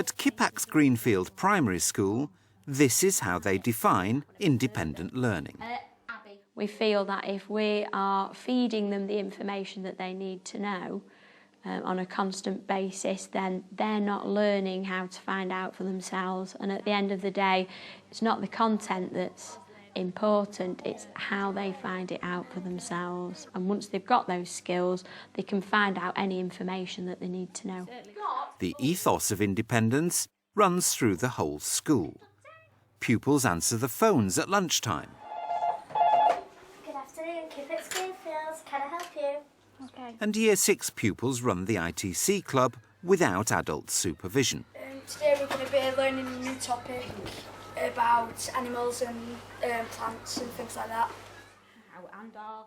At Kippax Greenfield Primary School, this is how they define independent learning. We feel that if we are feeding them the information that they need to know on a constant basis, then they're not learning how to find out for themselves. And at the end of the day, it's not the content that's important, it's how they find it out for themselves. And once they've got those skills, they can find out any information that they need to know. The ethos of independence runs through the whole school. Pupils answer the phones at lunchtime. Good afternoon, Kippax Greenfields. Can I help you? Okay. And Year 6 pupils run the ITC club without adult supervision. Today we're going to be learning a new topic about animals and plants and things like that.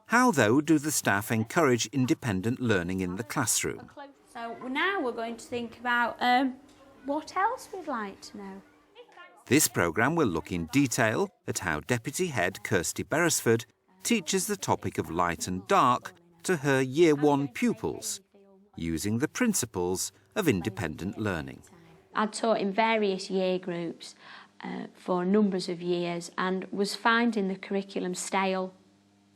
How, though, do the staff encourage independent learning in the classroom? So now we're going to think about what else we'd like to know. This programme will look in detail at how Deputy Head Kirsty Beresford teaches the topic of light and dark to her Year 1 pupils, using the principles of independent learning. I'd taught in various year groups for numbers of years and was finding the curriculum stale.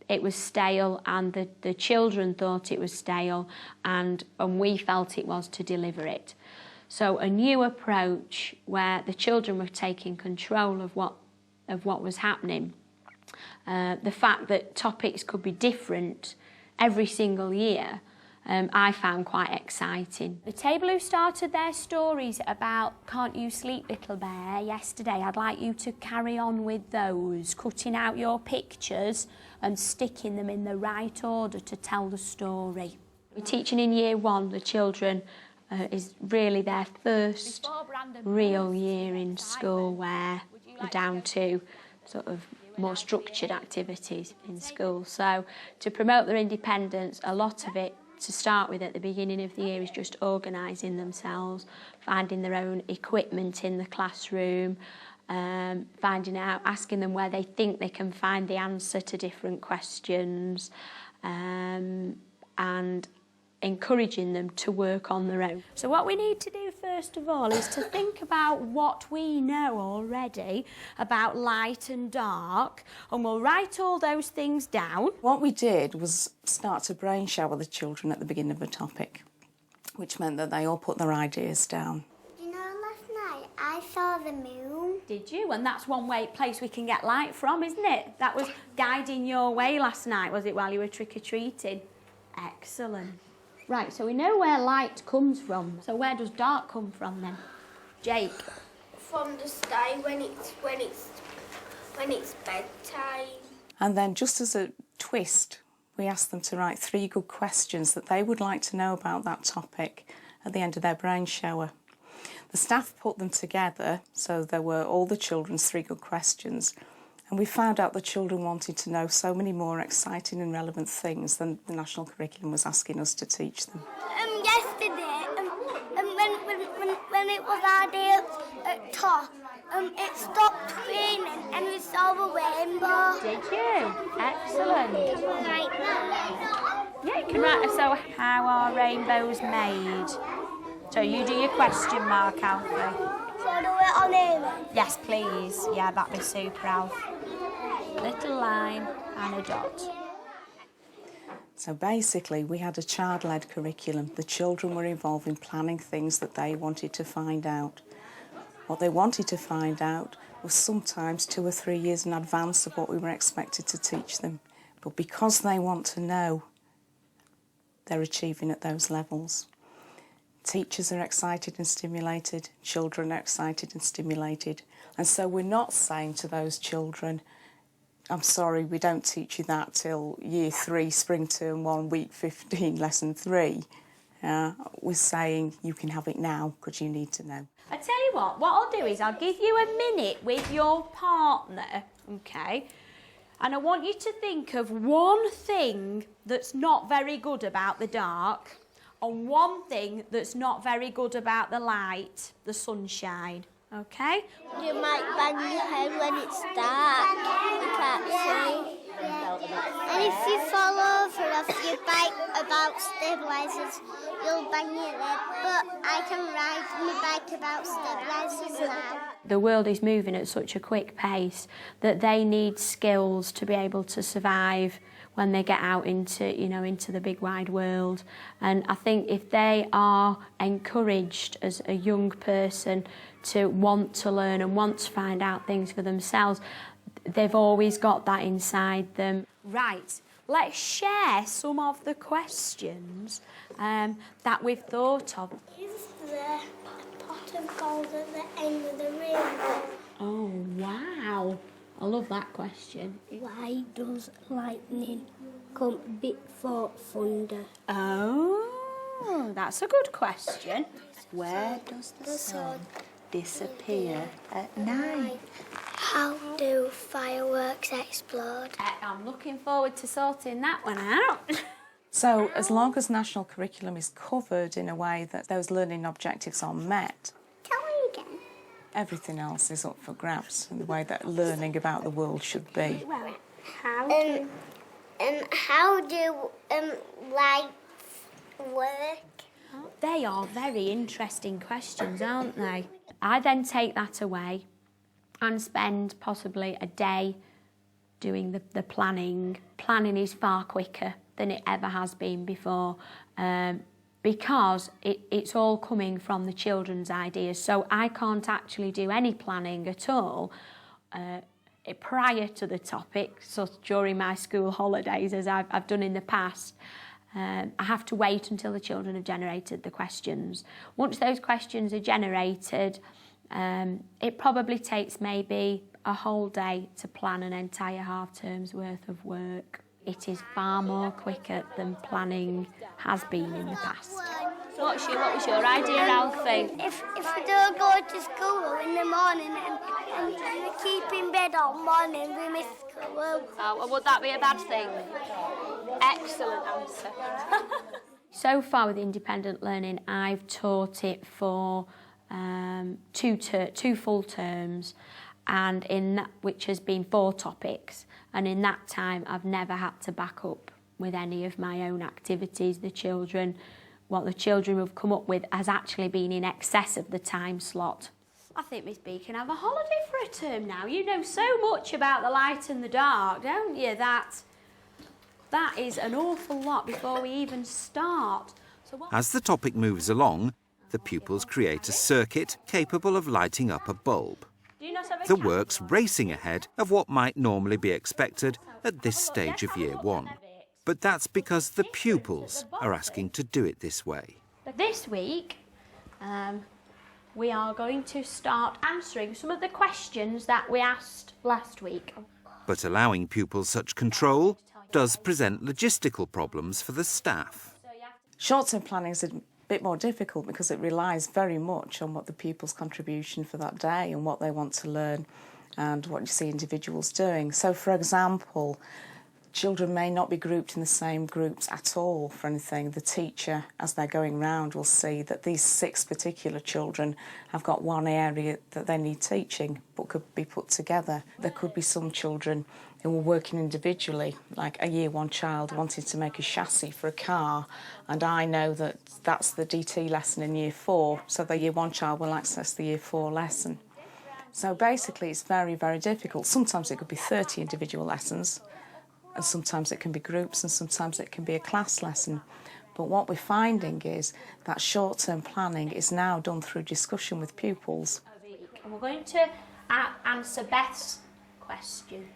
It was stale and the children thought it was stale and we felt it was to deliver it. So a new approach where the children were taking control of what was happening. The fact that topics could be different every single year, I found quite exciting. The table who started their stories about Can't You Sleep Little Bear yesterday, I'd like you to carry on with those, cutting out your pictures and sticking them in the right order to tell the story. We're teaching in Year 1, the children is really their first real year in school where they're down to sort of more structured activities in school. So to promote their independence, a lot of it to start with at the beginning of the year is just organising themselves, finding their own equipment in the classroom, finding out, asking them where they think they can find the answer to different questions, and encouraging them to work on their own. So what we need to do first of all is to think about what we know already about light and dark, and we'll write all those things down. What we did was start to brain shower the children at the beginning of a topic, which meant that they all put their ideas down. You know, last night I saw the moon. Did you? And that's one place we can get light from, isn't it? That was guiding your way last night, was it, while you were trick-or-treating? Excellent. Right, so we know where light comes from. So where does dark come from then? Jake? From the sky when it's bedtime. And then just as a twist, we asked them to write 3 good questions that they would like to know about that topic at the end of their brain shower. The staff put them together, so there were all the children's 3 good questions, and we found out the children wanted to know so many more exciting and relevant things than the national curriculum was asking us to teach them. Yesterday, when it was our day at top, it stopped raining and we saw a rainbow. Did you? Excellent. Like that. Yeah, you can write. So how are rainbows made? So you do your question mark, Alfie. So do it on here. Yes, please. Yeah, that'd be super, Alf. Little line and a dot. So basically, we had a child-led curriculum. The children were involved in planning things that they wanted to find out. What they wanted to find out was sometimes 2 or 3 years in advance of what we were expected to teach them. But because they want to know, they're achieving at those levels. Teachers are excited and stimulated, children are excited and stimulated. And so we're not saying to those children, I'm sorry, we don't teach you that till Year 3, Spring Term 1, Week 15, Lesson 3. We're saying you can have it now because you need to know. I tell you what I'll do is I'll give you a minute with your partner, okay? And I want you to think of one thing that's not very good about the dark and one thing that's not very good about the light, the sunshine, okay? You might bang your head when it's dark. You can't see. And if you fall over, your bike about stabilisers, you'll bang it there. But I can ride my bike about stabilisers now. The world is moving at such a quick pace that they need skills to be able to survive when they get out into the big wide world. And I think if they are encouraged as a young person to want to learn and want to find out things for themselves, they've always got that inside them. Right, let's share some of the questions that we've thought of. Is there a pot of gold at the end of the rainbow? Oh, wow. I love that question. Why does lightning come before thunder? Oh, that's a good question. Where does the sun disappear at night? How do fireworks explode? I'm looking forward to sorting that one out. So as long as national curriculum is covered in a way that those learning objectives are met, Tell me again. everything else is up for grabs in the way that learning about the world should be. Well, how do lights work? They are very interesting questions, aren't they? I then take that away and spend possibly a day doing the planning. Planning is far quicker than it ever has been before because it's all coming from the children's ideas. So I can't actually do any planning at all prior to the topic, so during my school holidays, as I've done in the past. I have to wait until the children have generated the questions. Once those questions are generated, it probably takes maybe a whole day to plan an entire half-term's worth of work. It is far more quicker than planning has been in the past. What was your idea, Alfie? If we don't go to school in the morning and we keep in bed all morning, we miss school. Oh, would that be a bad thing? Excellent answer. So far with independent learning, I've taught it for two full terms, and which has been 4 topics. And in that time, I've never had to back up with any of my own activities. What the children have come up with has actually been in excess of the time slot. I think Miss B can have a holiday for a term now. You know so much about the light and the dark, don't you? That is an awful lot before we even start. As the topic moves along, the pupils create a circuit capable of lighting up a bulb. The work's racing ahead of what might normally be expected at this stage of Year 1. But that's because the pupils are asking to do it this way. This week, we are going to start answering some of the questions that we asked last week. But allowing pupils such control does present logistical problems for the staff. Short-term planning is a bit more difficult because it relies very much on what the pupils' contribution for that day and what they want to learn and what you see individuals doing. So, for example, children may not be grouped in the same groups at all for anything. The teacher, as they're going round, will see that these 6 particular children have got one area that they need teaching but could be put together. There could be some children who were working individually, like a Year 1 child wanted to make a chassis for a car, and I know that that's the DT lesson in Year 4, so the Year 1 child will access the Year 4 lesson. So basically it's very, very difficult. Sometimes it could be 30 individual lessons, and sometimes it can be groups, and sometimes it can be a class lesson. But what we're finding is that short-term planning is now done through discussion with pupils. And we're going to answer Beth's question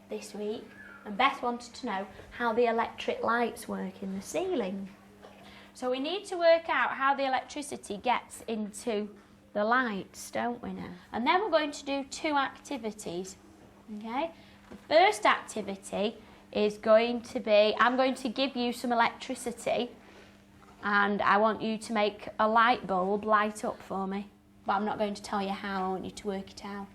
this week. And Beth wanted to know how the electric lights work in the ceiling. So we need to work out how the electricity gets into the lights, don't we now? And then we're going to do 2 activities, okay? The first activity is going to be, I'm going to give you some electricity and I want you to make a light bulb light up for me. But I'm not going to tell you how, I want you to work it out.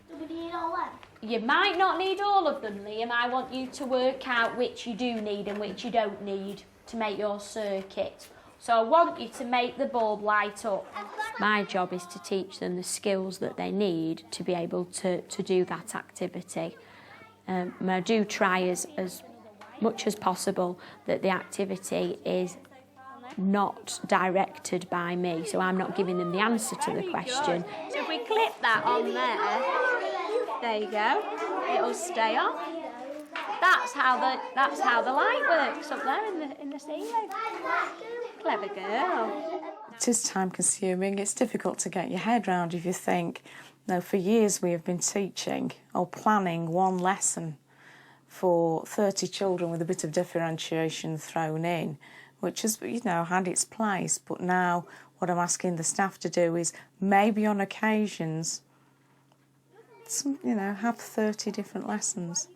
Do we need all them? You might not need all of them, Liam. I want you to work out which you do need and which you don't need to make your circuit. So I want you to make the bulb light up. My job is to teach them the skills that they need to be able to do that activity. And I do try as much as possible that the activity is not directed by me, so I'm not giving them the answer to the question. So if we clip that on there you go, it'll stay on. That's how the light works up there in the ceiling. Clever girl. It is time consuming. It's difficult to get your head round if you think, no, for years we have been teaching or planning one lesson for 30 children with a bit of differentiation thrown in, which has, had its place. But now what I'm asking the staff to do is maybe on occasions, have 30 different lessons.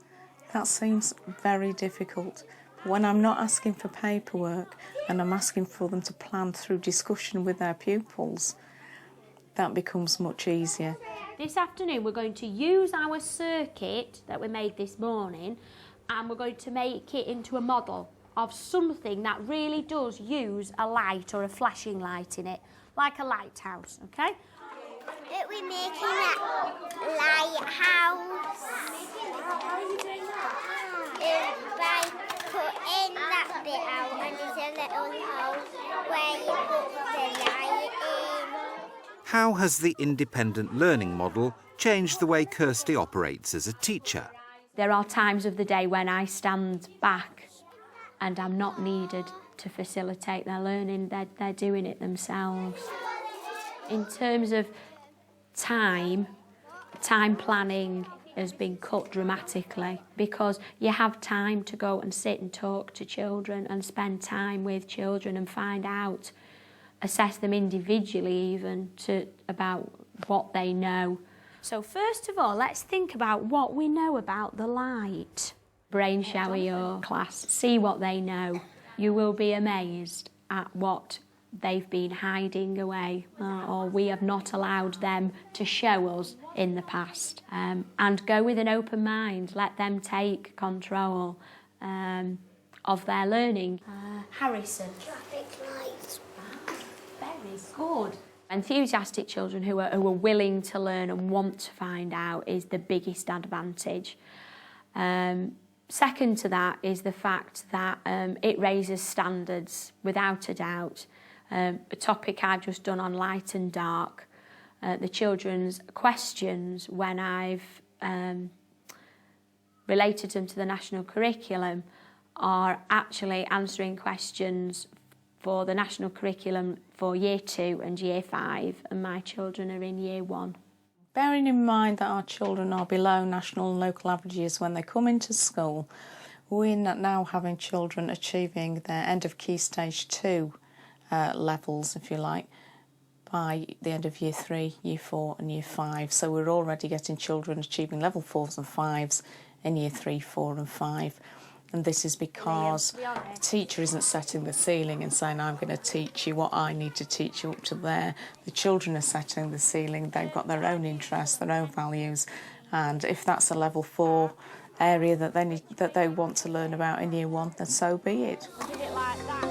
That seems very difficult. When I'm not asking for paperwork and I'm asking for them to plan through discussion with their pupils, that becomes much easier. This afternoon we're going to use our circuit that we made this morning, and we're going to make it into a model of something that really does use a light or a flashing light in it, like a lighthouse, okay? But we're making a lighthouse. How are you doing that? By putting that bit out, and there's a little hole where you put the light in. How has the independent learning model changed the way Kirsty operates as a teacher? There are times of the day when I stand back and I'm not needed to facilitate their learning. They're doing it themselves. In terms of time planning has been cut dramatically because you have time to go and sit and talk to children and spend time with children and find out, assess them individually even about what they know. So first of all, let's think about what we know about the light. Brain shower your class, see what they know. You will be amazed at what they've been hiding away or we have not allowed them to show us in the past. And go with an open mind, let them take control of their learning. Harrison. Traffic lights. Very good. Enthusiastic children who are willing to learn and want to find out is the biggest advantage. Second to that is the fact that it raises standards, without a doubt. A topic I've just done on light and dark, the children's questions when I've related them to the national curriculum are actually answering questions for the national curriculum for Year 2 and Year 5, and my children are in Year 1. Bearing in mind that our children are below national and local averages when they come into school, we're now having children achieving their end of Key Stage 2 levels, if you like, by the end of Year 3, Year 4 and Year 5. So we're already getting children achieving level 4s and 5s in Year 3, 4 and 5. And this is because the teacher isn't setting the ceiling and saying, I'm going to teach you what I need to teach you up to there. The children are setting the ceiling. They've got their own interests, their own values. And if that's a level 4 area that they want to learn about in Year 1, then so be it. Did it like that.